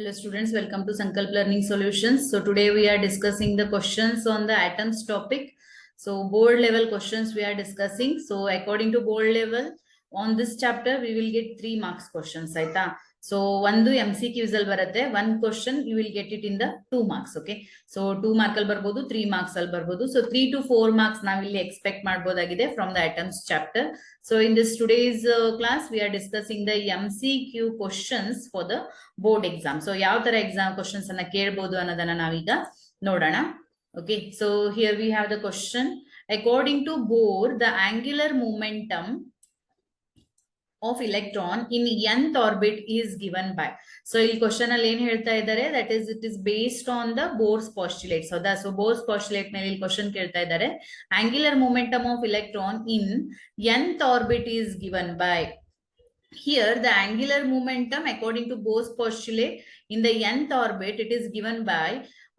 Hello students, welcome to Sankalp Learning Solutions. So today we are discussing the questions on the atoms topic. So board level questions we are discussing. So according to board level, on this chapter we will get 3 marks questions. So one MCQs al baratte, one question you will get it in the 2 marks. Okay. So 2 mark al barbodu, 3 marks al barbodu. So 3 to 4 marks now will expect madbodagide from the atoms chapter. So in this today's class, we are discussing the MCQ questions for the board exam. So ಯಾವ ತರ exam questions ಅನ್ನ ಕೇಳಬಹುದು ಅನ್ನೋದನ್ನ ನಾವೀಗ ನೋಡೋಣ. Okay, so here we have the question. According to Bohr, the angular momentum of electron in nth orbit is given by. So ಇಲ್ಲಿ question ಅಲ್ಲಿ ಏನ್ ಹೇಳ್ತಾ ಇದ್ದಾರೆ, that is it is based on the Bohr's postulate. So Bohr's postulate ಮೇಲೆ ಇಲ್ಲಿ question ಕೇಳ್ತಾ ಇದ್ದಾರೆ, angular momentum of electron in nth orbit is given by. Here the angular momentum according to Bohr's postulate in the nth orbit, it is given by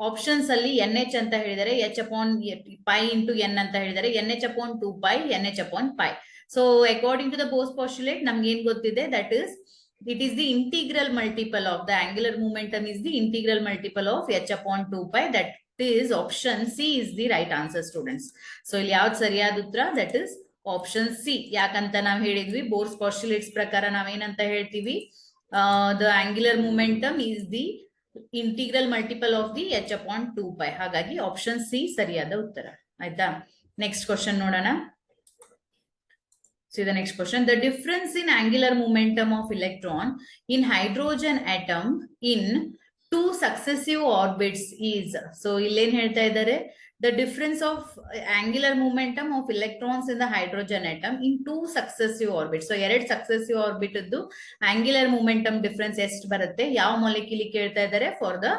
options ಅಲ್ಲಿ nh ಅಂತ ಹೇಳಿದರೆ, h upon pi into n ಅಂತ ಹೇಳಿದರೆ, nh upon 2 pi, nh upon pi. So according to the Bohr's postulate ನಮ್ಗೆ ಏನ್ ಗೊತ್ತಿದೆ, that is it is the integral multiple of the angular momentum is the integral multiple of h upon 2 pi. That is option C is the right answer, students. So ಇಲ್ಲಿ ಯಾವ್ದು ಸರಿಯಾದ ಉತ್ತರ, that is option C. ಯಾಕಂತ ನಾವು ಹೇಳಿದ್ವಿ, Bohr's postulates ಪ್ರಕಾರ ನಾವೇನಂತ ಹೇಳ್ತೀವಿ, the angular momentum is the integral multiple of the H upon 2 pi. ಹಾಗಾಗಿ ಆಪ್ಷನ್ ಸಿ ಸರಿಯಾದ ಉತ್ತರ. ಆಯ್ತಾ, ನೆಕ್ಸ್ಟ್ ಕ್ವಶನ್ ನೋಡೋಣ. See the next question. The difference in angular momentum of electron in hydrogen atom in 2 successive orbits is. So illen ಹೇಳ್ತಾ ಇದ್ದಾರೆ, the difference of angular momentum of electrons in the hydrogen atom in 2 successive orbits. So ಎರಡು successive orbit ಇದ್ದು angular momentum difference ಎಷ್ಟು ಬರುತ್ತೆ, ಯಾವ molecule ಕೇಳ್ತಾ ಇದ್ದಾರೆ, for the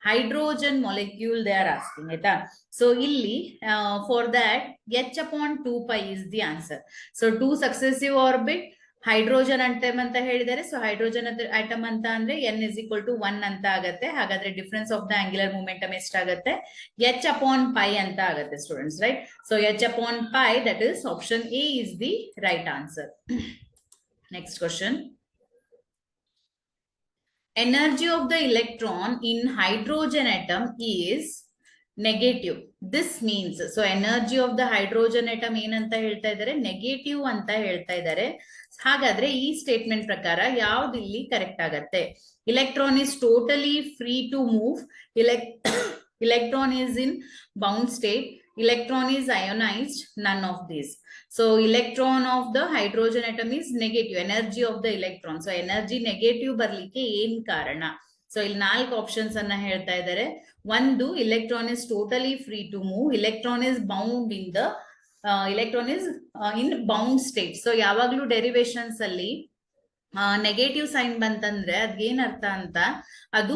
hydrogen molecule they are asking. ಆಯ್ತಾ, so ಇಲ್ಲಿ for that h upon 2 pi is the answer. So 2 successive orbit hydrogen atom ಅಂತ ಹೇಳಿದರೆ, ಸೊ ಹೈಡ್ರೋಜನ್ ಆಟಮ್ ಅಂತ ಅಂದ್ರೆ n is equal to 1 ಅಂತ ಆಗತ್ತೆ. ಹಾಗಾದ್ರೆ difference of the angular momentum ಎಷ್ಟಾಗತ್ತೆ, h upon pi ಅಂತ ಆಗತ್ತೆ students, right. So h upon pi, that is option A is the right answer. Next question. Energy of the electron in hydrogen atom is negative. This means, so energy of the hydrogen atom ಏನಂತ ಹೇಳ್ತಾ ಇದ್ದಾರೆ, negative ಅಂತ ಹೇಳ್ತಾ ಇದ್ದಾರೆ. ಹಾಗಾದ್ರೆ ಈ statement ಪ್ರಕಾರ ಯಾವ್ದು ಇಲ್ಲಿ ಕರೆಕ್ಟ್ ಆಗತ್ತೆ? Electron is totally free to move. Electron is in bound state. Electron is ionized. None of these. So electron of the hydrogen atom is negative. Energy of the electron. So energy negative ಬರ್ಲಿಕ್ಕೆ ಏನ್ ಕಾರಣ? So ಇಲ್ಲಿ 4 options ಅನ್ನ ಹೇಳ್ತಾ ಇದ್ದಾರೆ. ಒಂದು, electron is totally free to move. Electron is bound in the electron is in bound state. So ಯಾವಾಗ್ಲೂ derivations ಅಲ್ಲಿ ನೆಗೆಟಿವ್ ಸೈನ್ ಬಂತಂದ್ರೆ ಅದ್ಗೇನ್ ಅರ್ಥ ಅಂತ, ಅದು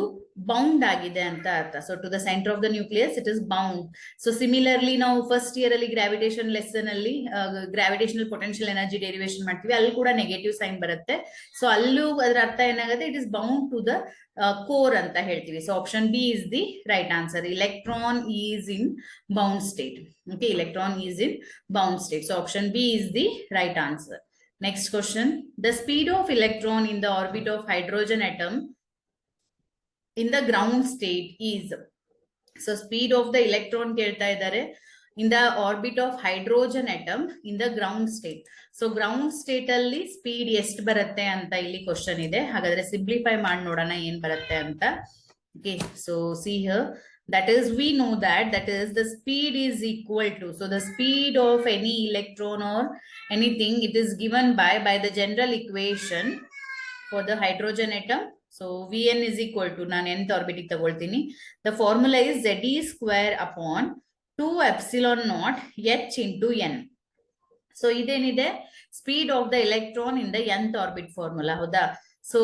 ಬೌಂಡ್ ಆಗಿದೆ ಅಂತ ಅರ್ಥ. So to the centre of the nucleus it is bound. So similarly ನಾವು ಫಸ್ಟ್ ಇಯರ್ ಅಲ್ಲಿ ಗ್ರಾವಿಟೇಷನ್ ಲೆಸನ್ ಅಲ್ಲಿ ಗ್ರಾವಿಟೇಷನಲ್ ಪೊಟೆನ್ಶಿಯಲ್ ಎನರ್ಜಿ ಡೆರಿವೇಶನ್ ಮಾಡ್ತೀವಿ, ಅಲ್ಲಿ ಕೂಡ ನೆಗೆಟಿವ್ ಸೈನ್ ಬರುತ್ತೆ. ಸೊ ಅಲ್ಲೂ ಅದರ ಅರ್ಥ ಏನಾಗುತ್ತೆ, it is bound to the core ಅಂತ ಹೇಳ್ತೀವಿ. So option B is the right answer. Electron is in bound state. Okay, electron is in bound state. So option B is the right answer. Next question. The speed of electron in the orbit of hydrogen atom in the ground state is. So speed of the electron ಕೇಳ್ತಾ ಇದ್ದಾರೆ in the orbit of hydrogen atom in the ground state. So ground state ಅಲ್ಲಿ speed ಎಷ್ಟು ಬರುತ್ತೆ ಅಂತ ಇಲ್ಲಿ question ಇದೆ. ಹಾಗಾದ್ರೆ simplify ಮಾಡಿ ನೋಡೋಣ ಏನ್ ಬರುತ್ತೆ ಅಂತ. Okay, so see here. That is, we know that is the speed is equal to, so the speed of any electron or anything, it is given by the general equation for the hydrogen atom. So Vn is equal to, ನಾನು nth orbit ತಗೊಳ್ತೀನಿ, the formula is Ze square upon 2 epsilon naught h into n. So ಇದೇನಿದೆ, speed of the electron in the nth orbit formula, ಹೌದಾ? So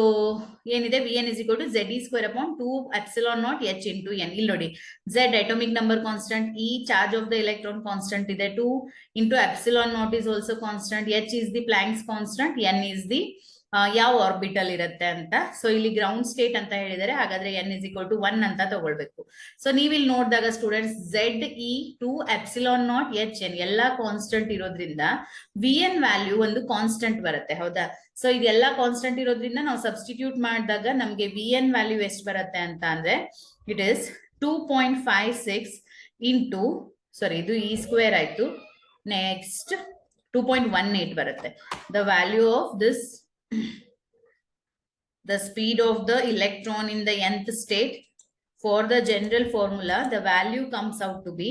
ಏನಿದೆ, Vn is equal to Ze square upon 2 epsilon naught h into n. ಇಲ್ಲಿ ನೋಡಿ, Z atomic number constant, E charge of the electron constant ಇದೆ, 2 into epsilon naught is also constant, h is the Planck's constant, n is the ಯಾವ orbital ಇರುತ್ತೆ ಅಂತ. So ಇಲ್ಲಿ ground state ಅಂತ ಹೇಳಿದರೆ, ಹಾಗಾದ್ರೆ n is equal to 1 ಅಂತ ತಗೊಳ್ಬೇಕು. ಸೊ ನೀವಿಲ್ಲಿ ನೋಡಿದಾಗ ಸ್ಟೂಡೆಂಟ್ಸ್ ZE2ε0HN ಎಲ್ಲಾ ಕಾನ್ಸ್ಟೆಂಟ್ ಇರೋದ್ರಿಂದ VN ವ್ಯಾಲ್ಯೂ ಒಂದು ಕಾನ್ಸ್ಟೆಂಟ್ ಬರುತ್ತೆ, ಹೌದಾ? ಸೊ ಇದೆಲ್ಲ ಕಾನ್ಸ್ಟೆಂಟ್ ಇರೋದ್ರಿಂದ ನಾವು ಸಬ್ಸ್ಟಿಟ್ಯೂಟ್ ಮಾಡಿದಾಗ ನಮ್ಗೆ VN ವ್ಯಾಲ್ಯೂ ಎಷ್ಟು ಬರುತ್ತೆ ಅಂತ ಅಂದ್ರೆ ಇಟ್ ಇಸ್ 2.56 ಇಂಟು, ಸಾರಿ ಇದು E ಸ್ಕ್ವೇರ್ ಆಯ್ತು, ನೆಕ್ಸ್ಟ್ 2.18 ಬರುತ್ತೆ. The value of this, the speed of the electron in the nth state for the general formula, the value comes out to be,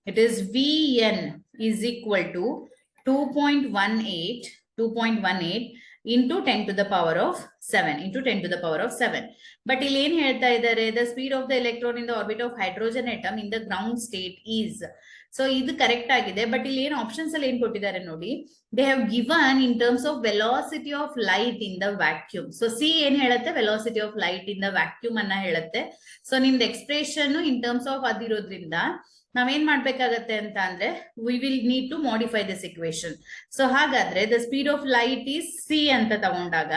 it is Vn is equal to 2.18 into 10 to the power of 7 into 10 to the power of 7. But ಇಲ್ಲಿ ಏನ್ ಹೇಳ್ತಾ ಇದ್ದಾರೆ, the speed of the electron in the orbit of hydrogen atom in the ground state is. So ಇದು correct ಆಗಿದೆ, but ಇಲ್ಲಿ ಏನು options ಅಲ್ಲಿ ಏನ್ ಕೊಟ್ಟಿದ್ದಾರೆ ನೋಡಿ, they have given in terms of velocity of light in the vacuum. So C ಏನ್ ಹೇಳುತ್ತೆ, velocity of light in the vacuum ಅನ್ನ ಹೇಳುತ್ತೆ. ಸೊ ನಿಮ್ದು ಎಕ್ಸ್ಪ್ರೆಷನ್ ಇನ್ ಟರ್ಮ್ಸ್ ಆಫ್ ಅದಿರೋದ್ರಿಂದ ನಾವೇನ್ ಮಾಡ್ಬೇಕಾಗತ್ತೆ ಅಂತ ಅಂದ್ರೆ, we will need to modify this equation. So ಹಾಗಾದ್ರೆ the speed of light is C ಅಂತ ತಗೊಂಡಾಗ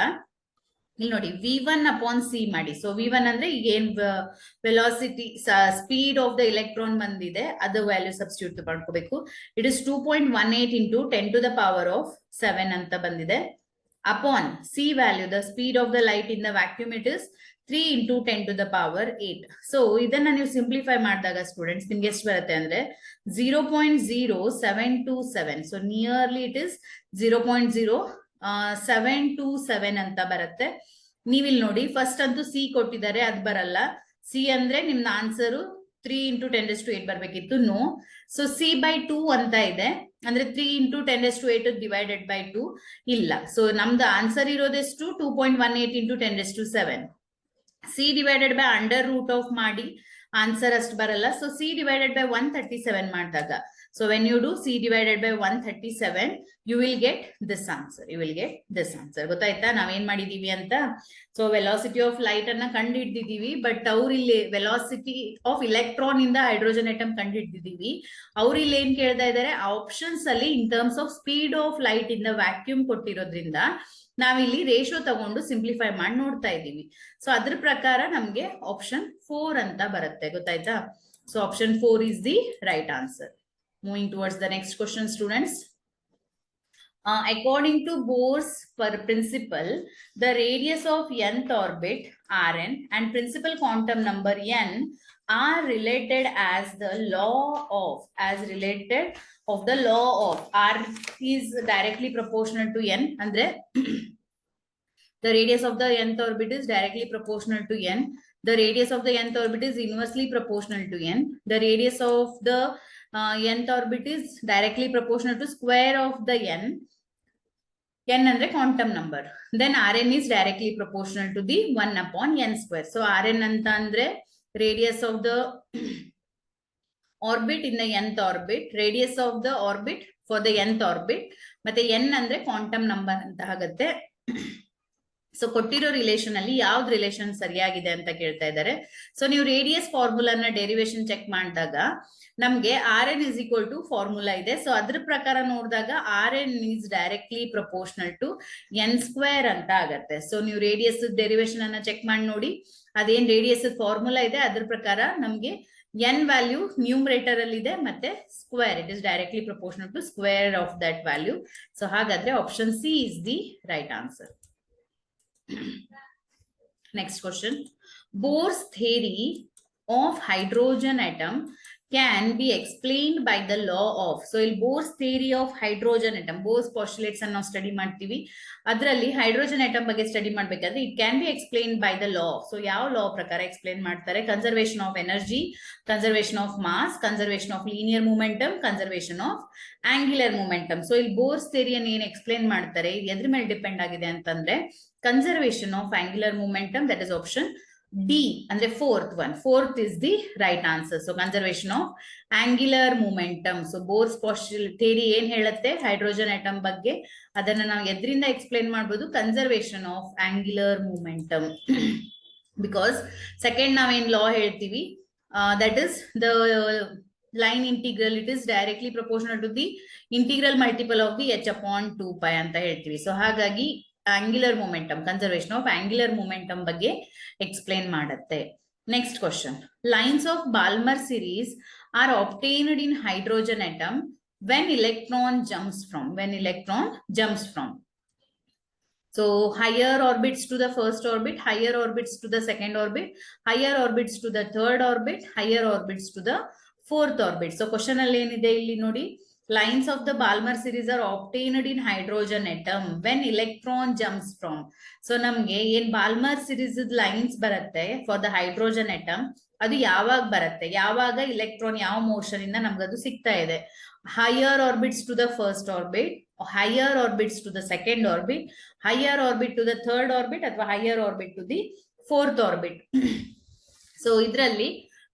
ಇಲ್ಲಿ ನೋಡಿ V1 ಅಪಾನ್ ಸಿ ಮಾಡಿ. ಸೊ V1 ಅಂದ್ರೆ ಏನ್ velocity speed of the electron ಬಂದಿದೆ ಅದು ವ್ಯಾಲ್ಯೂ ಸಬ್ಸ್ಟಿಟ್ಯೂಟ್ ಮಾಡ್ಕೋಬೇಕು. It is 2.18 into 10 to the power of 7 ಅಂತ ಬಂದಿದೆ. Upon C value, the speed of the light in the vacuum it is 3 into 10 to the power 8. So ಇದನ್ನ ನೀವು simplify ಮಾಡಿದಾಗ students ನಿಮ್ಗೆ ಎಷ್ಟು ಬರುತ್ತೆ ಅಂದ್ರೆ 0.0727. ಸೊ ನಿಯರ್ಲಿ ಇಟ್ ಇಸ್ 0.0727 ಅಂತ ಬರುತ್ತೆ. ನೀವಿಲ್ಲಿ ನೋಡಿ ಫಸ್ಟ್ ಅಂತೂ ಸಿ ಕೊಟ್ಟಿದ್ದಾರೆ, ಅದ್ ಬರಲ್ಲ. ಸಿ ಅಂದ್ರೆ ನಿಮ್ನ ಆನ್ಸರ್ 3 ಇಂಟು 10⁸ ಬರ್ಬೇಕಿತ್ತು, ನೋ. ಸೊ ಸಿ ಬೈ 2 ಅಂತ ಇದೆ, ಅಂದ್ರೆ 3 ಇಂಟು 10⁸ ಡಿವೈಡೆಡ್ ಬೈ 2 ಇಲ್ಲ. ಸೊ ನಮ್ದು ಆನ್ಸರ್ ಇರೋದೆಷ್ಟು 2.18 into 10⁷. C divided by under root of ಮಾಡಿ ಆನ್ಸರ್ ಅಷ್ಟು ಬರಲ್ಲ. ಸೊ ಸಿ ಡಿವೈಡೆಡ್ ಬೈ 137 ಮಾಡಿದಾಗ, so when you do C divided by 137 you will get this answer, ಗೊತ್ತಾಯ್ತಾ ನಾವೇನ್ ಮಾಡಿದೀವಿ ಅಂತ. ಸೊ ವೆಲಾಸಿಟಿ ಆಫ್ ಲೈಟ್ ಅನ್ನ ಕಂಡು ಹಿಡ್ದಿದೀವಿ, ಬಟ್ ಅವ್ರಿಲ್ಲಿ ವೆಲಾಸಿಟಿ ಆಫ್ ಇಲೆಕ್ಟ್ರಾನ್ ಇಂದ ಹೈಡ್ರೋಜನ್ ಆಟಮ್ ಕಂಡು ಹಿಡ್ದಿದೀವಿ. ಅವ್ರು ಇಲ್ಲಿ ಏನ್ ಕೇಳ್ತಾ ಇದಾರೆ, ಆಪ್ಷನ್ಸ್ ಅಲ್ಲಿ ಇನ್ terms of speed of light ಇಂದ ವ್ಯಾಕ್ಯೂಮ್ ಕೊಟ್ಟಿರೋದ್ರಿಂದ ನಾವಿಲ್ಲಿ ರೇಷಿಯೋ ತಗೊಂಡು ಸಿಂಪ್ಲಿಫೈ ಮಾಡಿ ನೋಡ್ತಾ ಇದ್ದೀವಿ. ಸೊ ಅದ್ರ ಪ್ರಕಾರ ನಮ್ಗೆ ಆಪ್ಷನ್ 4 ಅಂತ ಬರುತ್ತೆ, ಗೊತ್ತಾಯ್ತಾ? So option 4 is the right answer. Moving towards the next question, students. According to Bohr's principle, the radius of nth orbit Rn and principal quantum number n are related as the law of R is directly proportional to n. Andre the radius of the nth orbit is directly proportional to n. The radius of the nth orbit is inversely proportional to n. The radius of the nth orbit is directly proportional to square of the n. n andre quantum number. Then Rn is directly proportional to the 1 upon n square. So Rn anta andre radius of the orbit in the nth orbit, radius of the orbit for the nth orbit, ಮತ್ತೆ n ಅಂದ್ರೆ quantum number ಅಂತ ಆಗುತ್ತೆ. So ಕೊಟ್ಟಿರೋ relation ಅಲ್ಲಿ ಯಾವ್ದು relation ಸರಿಯಾಗಿದೆ ಅಂತ ಕೇಳ್ತಾ ಇದ್ದಾರೆ. ಸೊ ನೀವು ರೇಡಿಯಸ್ ಫಾರ್ಮುಲಾನ ಡೆರಿವೇಶನ್ ಚೆಕ್ ಮಾಡಿದಾಗ ನಮ್ಗೆ Rn is equal to formula ಇದೆ. ಸೊ ಅದ್ರ ಪ್ರಕಾರ ನೋಡಿದಾಗ Rn is directly proportional to n square ಅಂತ ಆಗತ್ತೆ. ಸೊ ನೀವು ರೇಡಿಯಸ್ ಡೆರಿವೇಶನ್ ಅನ್ನ ಚೆಕ್ ಮಾಡಿ ನೋಡಿ, ಅದೇನ್ ರೇಡಿಯಸ್ ಫಾರ್ಮುಲಾ ಇದೆ ಅದ್ರ ಪ್ರಕಾರ ನಮ್ಗೆ n ವ್ಯಾಲ್ಯೂ ನ್ಯೂಮರೇಟರ್ ಅಲ್ಲಿ ಇದೆ, ಮತ್ತೆ square it is directly proportional to square of that value. So ಹಾಗಾದ್ರೆ option C is the right answer. Next question. Bohr's theory of hydrogen atom can be explained by the law of. So il Bohr's theory of hydrogen atom, Bohr's postulates anna study ಮಾಡ್ತೀವಿ. ಅದರಲ್ಲಿ hydrogen atom ಬಗ್ಗೆ study ಮಾಡಬೇಕಾದ್ರೆ it can be explained by the law. So ಯಾವ law ಪ್ರಕಾರ explain ಮಾಡ್ತಾರೆ? Conservation of energy, conservation of mass, conservation of linear momentum, conservation of angular momentum. So ಇಲ್ಲಿ Bohr's ಥಿಯರಿಯನ್ನು ಏನ್ ಎಕ್ಸ್ಪ್ಲೇನ್ ಮಾಡ್ತಾರೆ, ಇದು ಎದ್ರ ಮೇಲೆ ಡಿಪೆಂಡ್ ಆಗಿದೆ ಅಂತಂದ್ರೆ conservation of angular momentum, that is option D, ಅಂದ್ರೆ fourth is the right answer. So conservation of angular momentum. So Bohr's theory ಏನ್ ಹೇಳುತ್ತೆ ಹೈಡ್ರೋಜನ್ ಆಟಮ್ ಬಗ್ಗೆ, ಅದನ್ನ ನಾವು ಎದ್ರಿಂದ ಎಕ್ಸ್ಪ್ಲೇನ್ ಮಾಡಬಹುದು, conservation of angular momentum. Because second ನಾವೇನ್ ಲಾ ಹೇಳ್ತೀವಿ, that is the line integral, it is directly proportional to the integral multiple of the h upon 2π ಅಂತ ಹೇಳ್ತೀವಿ. ಸೊ ಹಾಗಾಗಿ angular momentum, conservation of angular momentum ಬಗ್ಗೆ explain ಮಾಡುತ್ತೆ. Next question, lines of Balmer series are obtained in hydrogen atom when electron jumps from. So higher orbits to the first orbit, higher orbits to the second orbit, higher orbits to the third orbit, higher orbits to the fourth orbit. So question ಅಲ್ಲಿ ಏನಿದೆ ಇಲ್ಲಿ ನೋಡಿ, lines of the Balmer series are obtained in hydrogen atom when electron jumps from. So ನಮ್ಗೆ ಏನ್ ಬಾಲ್ಮರ್ series lines ಬರುತ್ತೆ for the hydrogen atom, ಅದು ಯಾವಾಗ ಬರುತ್ತೆ, ಯಾವಾಗ ಇಲೆಕ್ಟ್ರಾನ್ ಯಾವ ಮೋಷನ್ ಇಂದ ನಮ್ಗದು ಸಿಗ್ತಾ ಇದೆ. Higher orbits to the first orbit, higher orbits to the second orbit, higher orbit to the third orbit ಅಥವಾ higher orbit to the fourth orbit. So ಇದರಲ್ಲಿ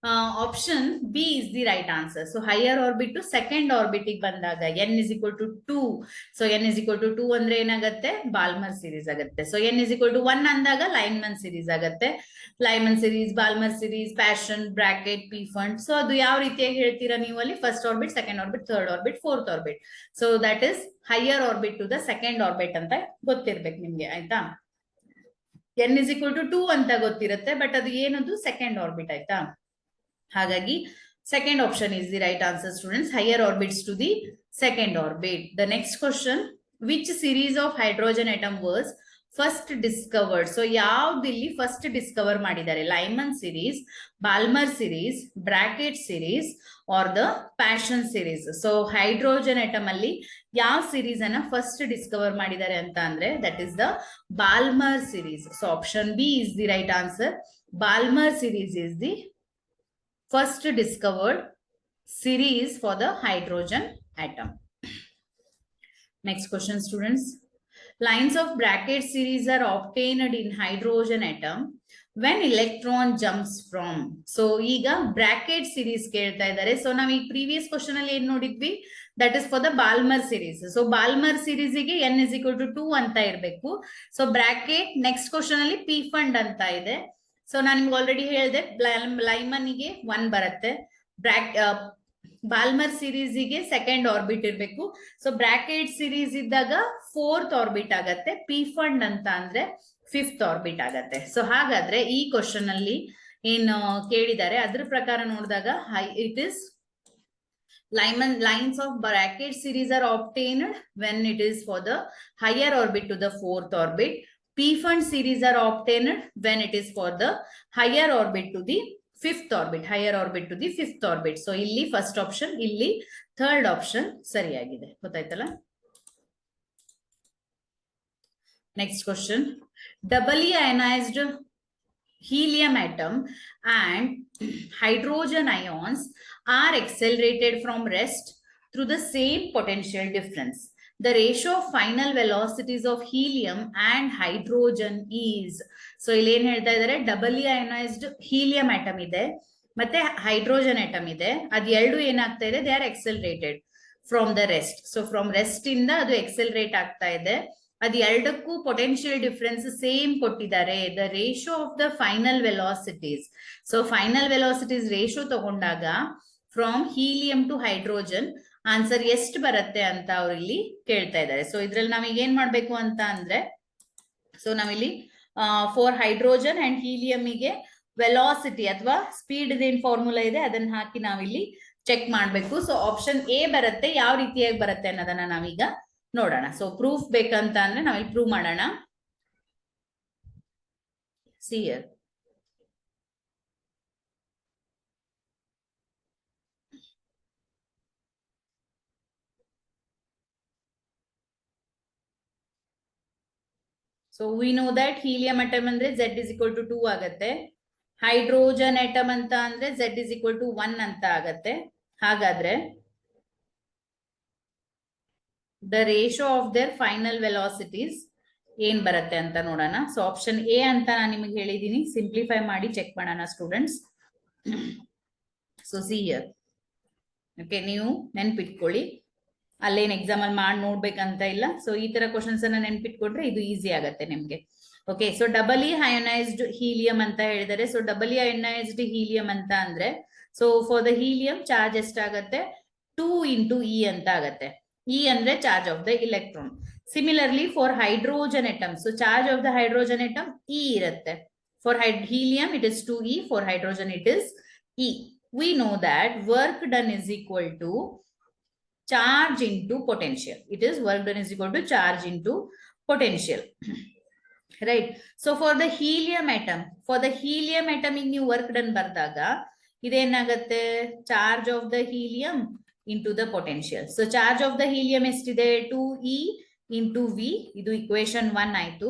option B is the right answer. So higher orbit to second orbit ಬಂದಾಗ n is equal to 2. So n is equal to 2 ಅಂದ್ರೆ ಏನಾಗುತ್ತೆ, Balmer series ಆಗುತ್ತೆ. So n is equal to 1 ಅಂದಾಗ Lyman series ಆಗುತ್ತೆ. Lyman series, Balmer series, Paschen, Brackett, Pfund. So ಅದು ಯಾವ ರೀತಿಯಾಗಿ ಹೇಳ್ತೀರಾ ನೀವು ಅಲ್ಲಿ, first orbit, second orbit, third orbit, fourth orbit. So that is higher orbit to the second orbit ಅಂತ ಗೊತ್ತಿರ್ಬೇಕು ನಿಮ್ಗೆ, ಆಯ್ತಾ. n is equal to 2 ಅಂತ ಗೊತ್ತಿರುತ್ತೆ, ಬಟ್ ಅದು ಏನದು ಸೆಕೆಂಡ್ ಆರ್ಬಿಟ್, ಆಯ್ತಾ. ಹಾಗಾಗಿ second option is the right answer, students. Higher orbits to the second orbit. The next question, which series of hydrogen atom was first discovered? So ಯಾವ್ದಿಲ್ಲಿ first discover ಮಾಡಿದ್ದಾರೆ, Lyman series, Balmer series, Brackett series or the Paschen series. So hydrogen atom ಅಲ್ಲಿ ಯಾವ series ಅನ್ನ first discover ಮಾಡಿದ್ದಾರೆ ಅಂತ ಅಂದ್ರೆ that is the Balmer series. So option B is the right answer. Balmer series is the first discovered series for the hydrogen atom. Next question, students. Lines of bracket series are obtained in hydrogen atom when electron jumps from. So ಈಗ bracket series ಕೇಳ್ತಾ ಇದ್ದಾರೆ. So ನಾವು ಈ previous question ಅಲ್ಲಿ ಏನ್ ನೋಡಿದ್ವಿ, that is for the Balmer series. So Balmer series ಗೆ n is equal to 2 ಅಂತ ಇರಬೇಕು. ಸೊ bracket next question ಅಲ್ಲಿ p fund ಅಂತ ಇದೆ. ಸೊ ನಾನು ನಿಮ್ಗೆ ಆಲ್ರೆಡಿ ಹೇಳಿದೆ, ಲೈಮನ್ಗೆ 1 ಬರುತ್ತೆ, ಬಾಲ್ಮರ್ ಸೀರೀಸ್ಗೆ ಸೆಕೆಂಡ್ ಆರ್ಬಿಟ್ ಇರಬೇಕು. ಸೊ ಬ್ರಾಕೆಟ್ ಸೀರೀಸ್ ಇದ್ದಾಗ ಫೋರ್ತ್ ಆರ್ಬಿಟ್ ಆಗತ್ತೆ, ಪಿ ಫಂಡ್ ಅಂತ ಅಂದ್ರೆ ಫಿಫ್ತ್ ಆರ್ಬಿಟ್ ಆಗತ್ತೆ. ಸೊ ಹಾಗಾದ್ರೆ ಈ ಕ್ವಶನ್ ಅಲ್ಲಿ ಏನು ಕೇಳಿದ್ದಾರೆ ಅದ್ರ ಪ್ರಕಾರ ನೋಡಿದಾಗ it is lines of bracket series are obtained when it is for the higher orbit to the fourth orbit. P fund series are obtained when it is for the higher orbit to the fifth orbit, higher orbit to the fifth orbit. So illi first option, illi third option sariyagide. Gottaitala. Next question, doubly ionized helium atom and hydrogen ions are accelerated from rest through the same potential difference. The ratio of final velocities of helium and hydrogen is. So ಇಲ್ಲಿ ಏನ್ ಹೇಳ್ತಾ ಇದ್ದಾರೆ, ಡಬಲಿ ಅಯೋನೈಸ್ಡ್ helium atom ಇದೆ ಮತ್ತೆ hydrogen atom ಇದೆ, ಅದ್ ಎರಡು ಏನಾಗ್ತಾ ಇದೆ, they are accelerated from the rest. So from rest ಇಂದ ಅದು ಎಕ್ಸೆಲರೇಟ್ ಆಗ್ತಾ ಇದೆ. ಅದ್ ಎರಡಕ್ಕೂ ಪೊಟೆನ್ಶಿಯಲ್ ಡಿಫರೆನ್ಸ್ ಸೇಮ್ ಕೊಟ್ಟಿದ್ದಾರೆ. The ratio of the final velocities. So final velocities ratio ತಗೊಂಡಾಗ from helium to hydrogen answer ಎಷ್ಟು ಬರುತ್ತೆ ಅಂತ ಅವ್ರು ಇಲ್ಲಿ ಕೇಳ್ತಾ ಇದ್ದಾರೆ. ಸೊ ಇದ್ರಲ್ಲಿ ನಾವೀಗ ಏನ್ ಮಾಡ್ಬೇಕು ಅಂತ ಅಂದ್ರೆ, ಸೊ ನಾವಿಲ್ಲಿ ಫಾರ್ ಹೈಡ್ರೋಜನ್ ಅಂಡ್ ಹೀಲಿಯಂಗೆ ವೆಲಾಸಿಟಿ ಅಥವಾ ಸ್ಪೀಡ್ ಏನ್ ಫಾರ್ಮುಲಾ ಇದೆ ಅದನ್ನ ಹಾಕಿ ನಾವಿಲ್ಲಿ ಚೆಕ್ ಮಾಡ್ಬೇಕು. ಸೊ ಆಪ್ಷನ್ ಎ ಬರುತ್ತೆ. ಯಾವ ರೀತಿಯಾಗಿ ಬರುತ್ತೆ ಅನ್ನೋದನ್ನ ನಾವೀಗ ನೋಡೋಣ. ಸೊ ಪ್ರೂಫ್ ಬೇಕಂತ ಅಂದ್ರೆ ನಾವಿಲ್ಲಿ ಪ್ರೂವ್ ಮಾಡೋಣ. See here. So we know that helium atom ಅಂದ್ರೆ Z is equal to 2 ಆಗತ್ತೆ, ಹೈಡ್ರೋಜನ್ atom ಅಂತ ಅಂದ್ರೆ Z is equal to 1 ಅಂತ ಆಗತ್ತೆ. ಹಾಗಾದ್ರೆ the ratio of their final velocities ಏನ್ ಬರುತ್ತೆ ಅಂತ ನೋಡೋಣ. ಸೊ ಆಪ್ಷನ್ ಎ ಅಂತ ನಾನು ನಿಮಗೆ ಹೇಳಿದೀನಿ, ಸಿಂಪ್ಲಿಫೈ ಮಾಡಿ ಚೆಕ್ ಮಾಡೋಣ students. So see here. Okay, ನೀವು ನೆನ್ಪಿಟ್ಕೊಳ್ಳಿ, ಅಲ್ಲೇನ್ ಎಕ್ಸಾಮ್ ಅಲ್ಲಿ ಮಾಡಿ ನೋಡ್ಬೇಕಂತ ಇಲ್ಲ. ಸೊ ಈ ತರ ಕ್ವಶನ್ಸ್ ಅನ್ನ ನೆನ್ಪಿಟ್ಕೊಂಡ್ರೆ ಇದು ಈಸಿ ಆಗತ್ತೆ ನಿಮ್ಗೆ. ಓಕೆ, ಸೊ ಡಬಲಿ ಅಯೋನೈಸ್ಡ್ ಹೀಲಿಯಂ ಅಂತ ಹೇಳಿದರೆ, ಸೊ ಡಬಲಿ ಅಯೋನೈಸ್ಡ್ ಹೀಲಿಯಂ ಅಂತ ಅಂದ್ರೆ, so for the helium charge ಎಷ್ಟಾಗತ್ತೆ, 2 into E ಅಂತ ಆಗತ್ತೆ. ಇ ಅಂದ್ರೆ charge of the electron. Similarly, for hydrogen atom, so charge of the hydrogen atom E irutte. For helium, it is 2E. For hydrogen, it is E. We know that work done is equal to charge into potential. It is work done is equal to charge into potential. Right. So for the helium atom, ನೀವು work done ಬರ್ದಾಗ ಇದೇನಾಗತ್ತೆ, charge of the helium into the potential. So charge of the helium ಎಷ್ಟಿದೆ, 2E into V. ಇದು equation 1 ಆಯ್ತು.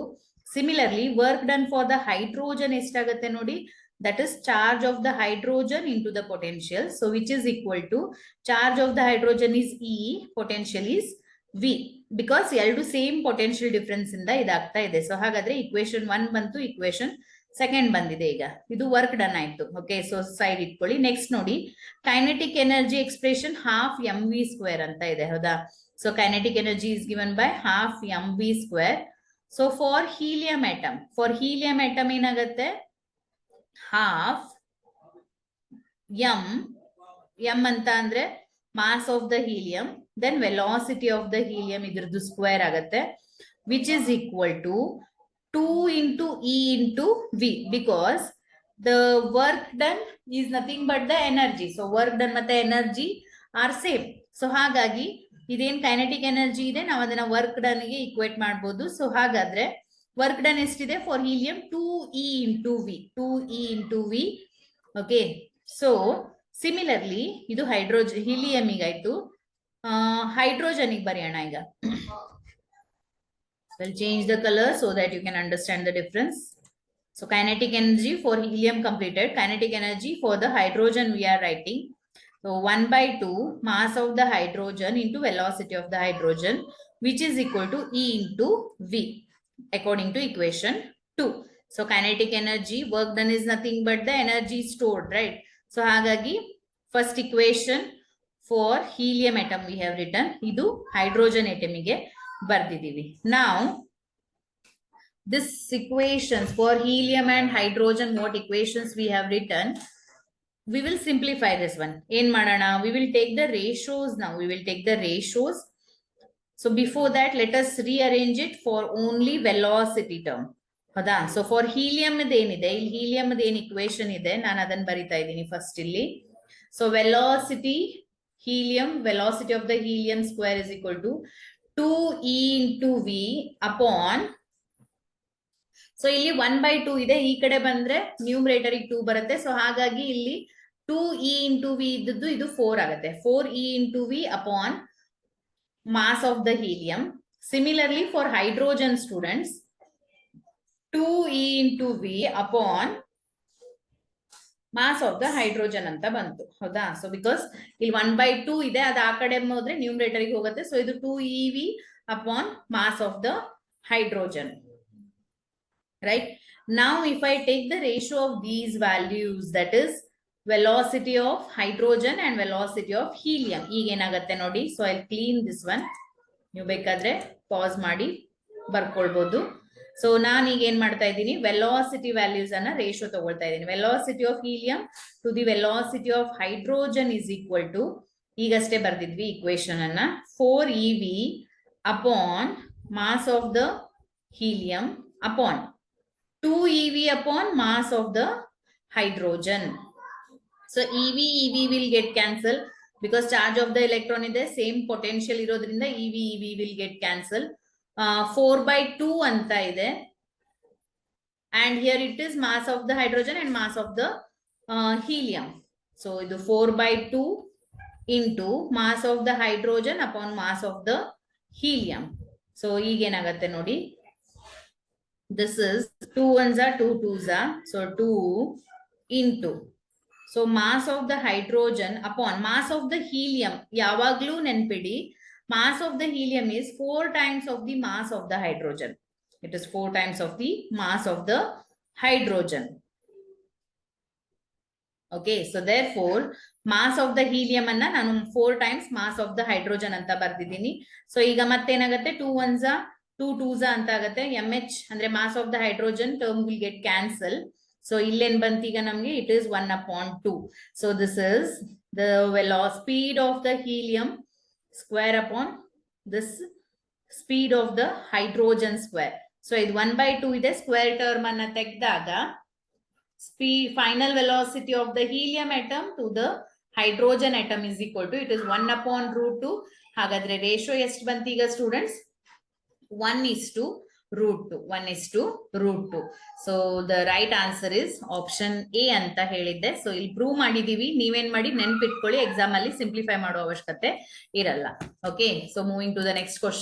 Similarly, work done for the hydrogen ಎಷ್ಟಾಗತ್ತೆ ನೋಡಿ, that is charge of the hydrogen into the potential. So which is equal to charge of the hydrogen is E, potential is V. Because ಎರಡು same potential difference ಇಂದ ಇದಾಗ್ತಾ ಇದೆ. So ಹಾಗಾದ್ರೆ equation 1 ಬಂತು, equation 2 ಬಂದಿದೆ. ಈಗ ಇದು ವರ್ಕ್ ಡನ್ ಆಯ್ತು. ಓಕೆ, ಸೊ ಸೈಡ್ ಇಟ್ಕೊಳ್ಳಿ. ನೆಕ್ಸ್ಟ್ ನೋಡಿ, kinetic energy expression half mv² ಅಂತ ಇದೆ, ಹೌದಾ? So kinetic energy is given by half mv². So for helium atom ಏನಾಗತ್ತೆ, ಹಾಫ್ m ಅಂತ ಅಂದ್ರೆ mass of the helium, then velocity of the helium idradu square agate, which is equal to 2 into E into V, because the work done is nothing but the energy. So work done ಮತ್ತೆ energy are same. So ಹಾಗಾಗಿ ಇದೇನ್ kinetic energy ಇದೆ, ನಾವು ಅದನ್ನ work done ಗೆ equate ಮಾಡಬಹುದು. So ಹಾಗಾದ್ರೆ work done ಎಷ್ಟಿದೆ for helium, 2E into V, 2E into V. Okay, so similarly ಇದು ಹೈಡ್ರೋಜನ್, ಹೀಲಿಯಂ ಈಗಾಯ್ತು. ಹೈಡ್ರೋಜನ್ ಬರೆಯೋಣ ಈಗ. We'll change the color so that you can understand the difference. So kinetic energy for helium completed, kinetic energy for the hydrogen we are writing. So 1/2 mass of the hydrogen into velocity of the hydrogen, which is equal to E into V according to equation 2. So kinetic energy, work done is nothing but the energy stored, right? So ಹಾಗಾಗಿ first equation for helium atom we have written, ಇದು hydrogen atom ಗೆ ಬರ್ದಿದ್ದೀವಿ. Now this equations for helium and hydrogen, what equations we have written, we will simplify this one. ಏನ್ ಮಾಡೋಣ, we will take the ratios now. We will take the ratios. So before that, let us rearrange it for only velocity term. ಹೌದಾ? So for helium ಏನಿದೆ, ಇಲ್ಲಿ helium ಏನ್ equation ಇದೆ, ನಾನು ಅದನ್ನ ಬರಿತಾ ಇದ್ದೀನಿ ಫಸ್ಟ್ ಇಲ್ಲಿ. So velocity helium, velocity of the helium square is equal to 2E into V upon, so ಇಲ್ಲಿ 1/2 ಇದೆ, ಈ ಕಡೆ ಬಂದ್ರೆ ನ್ಯೂಮರೇಟರ್ 2 ಬರುತ್ತೆ. ಸೊ ಹಾಗಾಗಿ ಇಲ್ಲಿ 2E into V ಇದ್ದದ್ದು ಇದು 4 ಆಗುತ್ತೆ. 4E into V upon mass of the helium. Similarly for hydrogen students, 2E into V upon mass of the hydrogen ಅಂತ ಬಂತು, ಹೌದಾ? ಸೊ ಬಿಕಾಸ್ ಇಲ್ಲಿ 1/2 ಇದೆ, ಅದು ಆ ಕಡೆ ಹೋದ್ರೆ ನ್ಯೂಮರೇಟರ್ ಗೆ ಹೋಗುತ್ತೆ. ಸೊ ಇದು 2eV upon mass of the hydrogen, right? Now if I take the ratio of these values, that is velocity of hydrogen and velocity of helium, ಈಗ ಏನಾಗುತ್ತೆ ನೋಡಿ. So I'll clean this one. ನೀವು ಬೇಕಾದ್ರೆ pass ಮಾಡಿ ಬರ್ಕೊಳ್ಬಹುದು. So ನಾನು ಈಗ ಏನ್ ಮಾಡ್ತಾ ಇದ್ದೀನಿ, ವೆಲಾಸಿಟಿ ವ್ಯಾಲ್ಯೂಸ್ ಅನ್ನ ರೇಷಿಯೋ ತಗೊಳ್ತಾ ಇದ್ದೀನಿ. Velocity of helium to the velocity of hydrogen is equal to, ಈಗಷ್ಟೇ ಬರ್ದಿದ್ವಿ ಇಕ್ವೇಶನ್ ಅನ್ನ, 4eV upon mass of the helium upon 2eV upon mass of the hydrogen. So EV will get cancel because charge of the electron ಇದೆ, same potential ಇರೋದ್ರಿಂದ EV will get cancel. 4/2 ಅಂತ ಇದೆ, and here it is mass of the hydrogen and mass of the helium. So ಇದು 4/2 into mass of the hydrogen upon mass of the helium. So ಈಗ ಏನಾಗುತ್ತೆ ನೋಡಿ, this is 2 ones are 2 2s are, so 2 into, so mass of the hydrogen upon mass of the helium, ಯಾವಾಗ್ಲೂ ನೆನ್ಪಿಡಿ, mass of the helium is 4 times of the mass of the hydrogen. It is 4 times of the mass of the hydrogen. Okay, so therefore mass of the helium anna nanu 4 times mass of the hydrogen anta bardidini. So iga matte enagutte 2 ones are 2 2s are anta agutte, mh andre mass of the hydrogen term will get cancel. So illen bantu iga namge it is 1/2. So this is the velocity speed of the helium square upon this speed of the hydrogen square. So ಇದು 1/2 ಇದೆ, square term ಅನ್ನ ತೆಗೆದಾಗ final velocity of the helium atom to the hydrogen atom is equal to, it is 1/√2. ಹಾಗಾದ್ರೆ ratio ಎಷ್ಟು ಬಂತು ಈಗ students? 1:√2. So the right answer is option A ಅಂತ ಹೇಳಿದ್ದೆ. ಸೊ ಇಲ್ಲಿ ಪ್ರೂವ್ ಮಾಡಿದೀವಿ, ನೀವೇನ್ ಮಾಡಿ ನೆನ್ಪಿಟ್ಕೊಳ್ಳಿ, ಎಕ್ಸಾಮ್ ಅಲ್ಲಿ ಸಿಂಪ್ಲಿಫೈ ಮಾಡುವ ಅವಶ್ಯಕತೆ ಇರಲ್ಲ. Okay, so moving to the next question.